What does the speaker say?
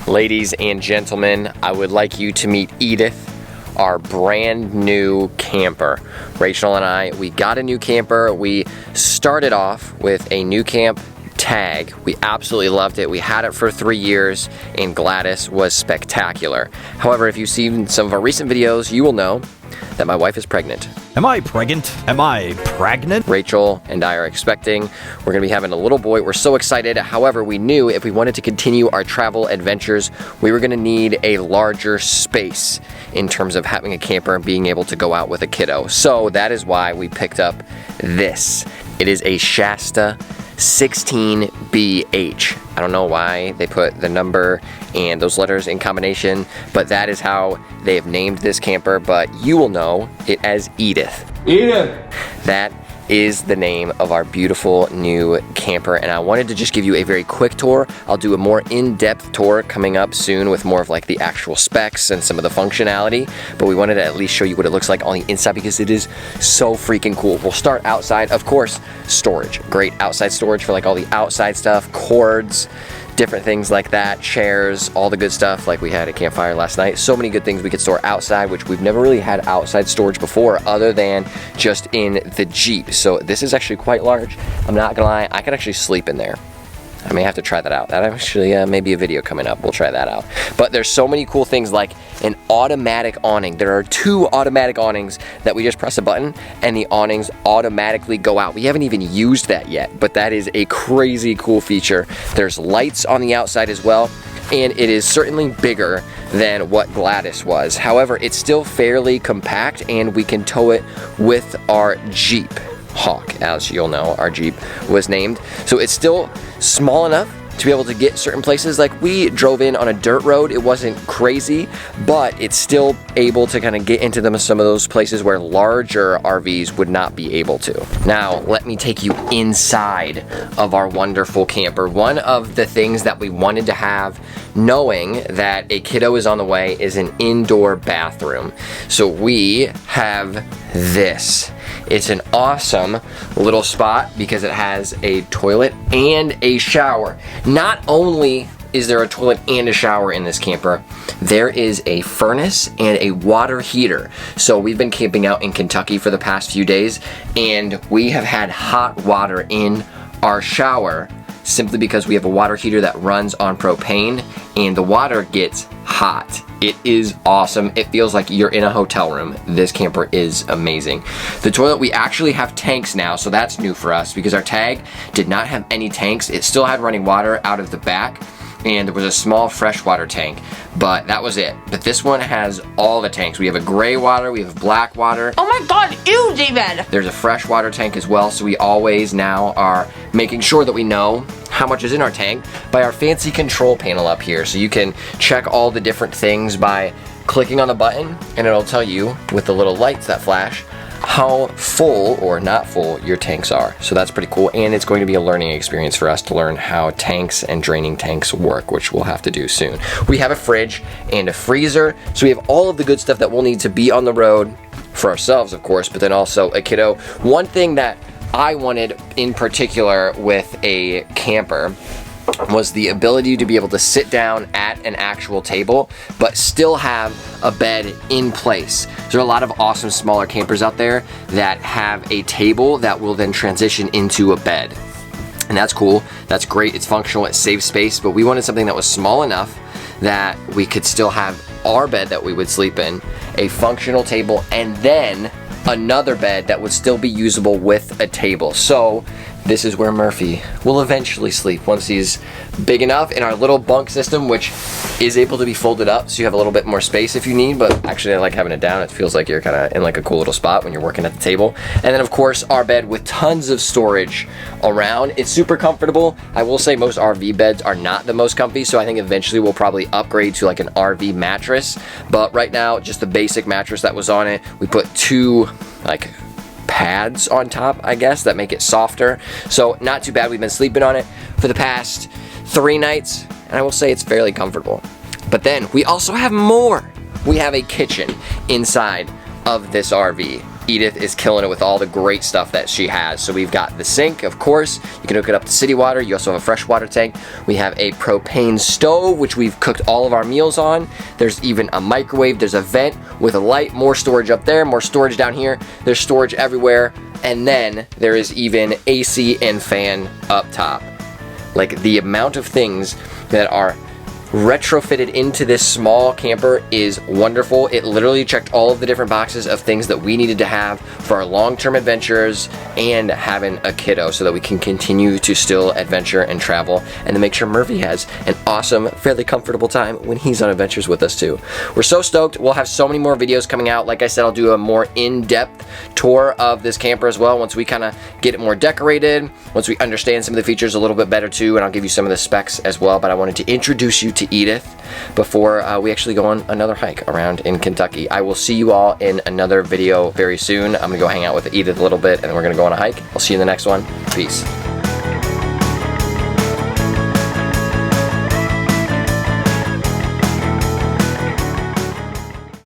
Ladies and gentlemen, I would like you to meet Edith, our brand new camper. Rachel and I, we got a new camper. We started off with a new camp tag. We absolutely loved it. We had it for 3 years and Gladys was spectacular. However, if you've seen some of our recent videos, you will know that my wife is pregnant. Am I pregnant? Am I pregnant? Rachel and I are expecting. We're gonna be having a little boy. We're so excited. However, we knew if we wanted to continue our travel adventures, we were gonna need a larger space in terms of having a camper and being able to go out with a kiddo. So that is why we picked up this. It is a Shasta 16bh. I don't know why they put the number and those letters in combination, but that is how they have named this camper, but you will know it as Edith. Edith! That is the name of our beautiful new camper, and I wanted to just give you a very quick tour. I'll do a more in-depth tour coming up soon with more of like the actual specs and some of the functionality, but we wanted to at least show you what it looks like on the inside because it is so freaking cool. We'll start outside, of course, storage. Great outside storage for like all the outside stuff, cords, different things like that, chairs, all the good stuff like we had at campfire last night. So many good things we could store outside, which we've never really had outside storage before other than just in the Jeep. So this is actually quite large. I'm not gonna lie, I could actually sleep in there. I may have to try that out. That actually may be a video coming up. We'll try that out. But there's so many cool things like an automatic awning. There are 2 automatic awnings that we just press a button and the awnings automatically go out. We haven't even used that yet, but that is a crazy cool feature. There's lights on the outside as well, and it is certainly bigger than what Gladys was. However, it's still fairly compact and we can tow it with our Jeep. Hawk, as you'll know, our Jeep was named. So it's still small enough to be able to get certain places. Like we drove in on a dirt road, it wasn't crazy, but it's still able to kind of get into some of those places where larger RVs would not be able to. Now, let me take you inside of our wonderful camper. One of the things that we wanted to have, knowing that a kiddo is on the way, is an indoor bathroom. So we have this. It's an awesome little spot because it has a toilet and a shower. Not only is there a toilet and a shower in this camper, there is a furnace and a water heater. So we've been camping out in Kentucky for the past few days and we have had hot water in our shower simply because we have a water heater that runs on propane and the water gets hot. It is awesome. It feels like you're in a hotel room. This camper is amazing. The toilet, we actually have tanks now, so that's new for us because our tag did not have any tanks. It still had running water out of the back and there was a small freshwater tank, but that was it. But this one has all the tanks. We have a gray water, we have black water. Oh my God, ew, David! There's a freshwater tank as well, so we always now are making sure that we know how much is in our tank by our fancy control panel up here. So you can check all the different things by clicking on the button and it'll tell you with the little lights that flash how full or not full your tanks are. So that's pretty cool, and it's going to be a learning experience for us to learn how tanks and draining tanks work, which we'll have to do soon. We have a fridge and a freezer, so we have all of the good stuff that we'll need to be on the road for ourselves, of course, but then also a kiddo. One thing that I wanted in particular with a camper was the ability to be able to sit down at an actual table but still have a bed in place. There are a lot of awesome smaller campers out there that have a table that will then transition into a bed, and that's cool, that's great, it's functional, it saves space, but we wanted something that was small enough that we could still have our bed that we would sleep in, a functional table, and then another bed that would still be usable with a table. So this is where Murphy will eventually sleep once he's big enough in our little bunk system, which is able to be folded up so you have a little bit more space if you need, but actually I like having it down. It feels like you're kind of in like a cool little spot when you're working at the table. And then of course our bed with tons of storage around. It's super comfortable. I will say most RV beds are not the most comfy, so I think eventually we'll probably upgrade to like an RV mattress, but right now just the basic mattress that was on it, we put 2 like pads on top, I guess, that make it softer. So not too bad. We've been sleeping on it for the past 3 nights, and I will say it's fairly comfortable. But then we also have more. We have a kitchen inside of this RV. Edith is killing it with all the great stuff that she has. So we've got the sink, of course. You can hook it up to city water. You also have a freshwater tank. We have a propane stove, which we've cooked all of our meals on. There's even a microwave. There's a vent with a light, more storage up there, more storage down here. There's storage everywhere. And then there is even AC and fan up top. Like, the amount of things that are retrofitted into this small camper is wonderful. It literally checked all of the different boxes of things that we needed to have for our long-term adventures and having a kiddo so that we can continue to still adventure and travel, and to make sure Murphy has an awesome, fairly comfortable time when he's on adventures with us too. We're so stoked. We'll have so many more videos coming out. Like I said, I'll do a more in-depth tour of this camper as well once we kind of get it more decorated, once we understand some of the features a little bit better too, and I'll give you some of the specs as well. But I wanted to introduce you to Edith before we actually go on another hike around in Kentucky. I will see you all in another video very soon. I'm gonna go hang out with Edith a little bit and we're gonna go on a hike. I'll see you in the next one. Peace.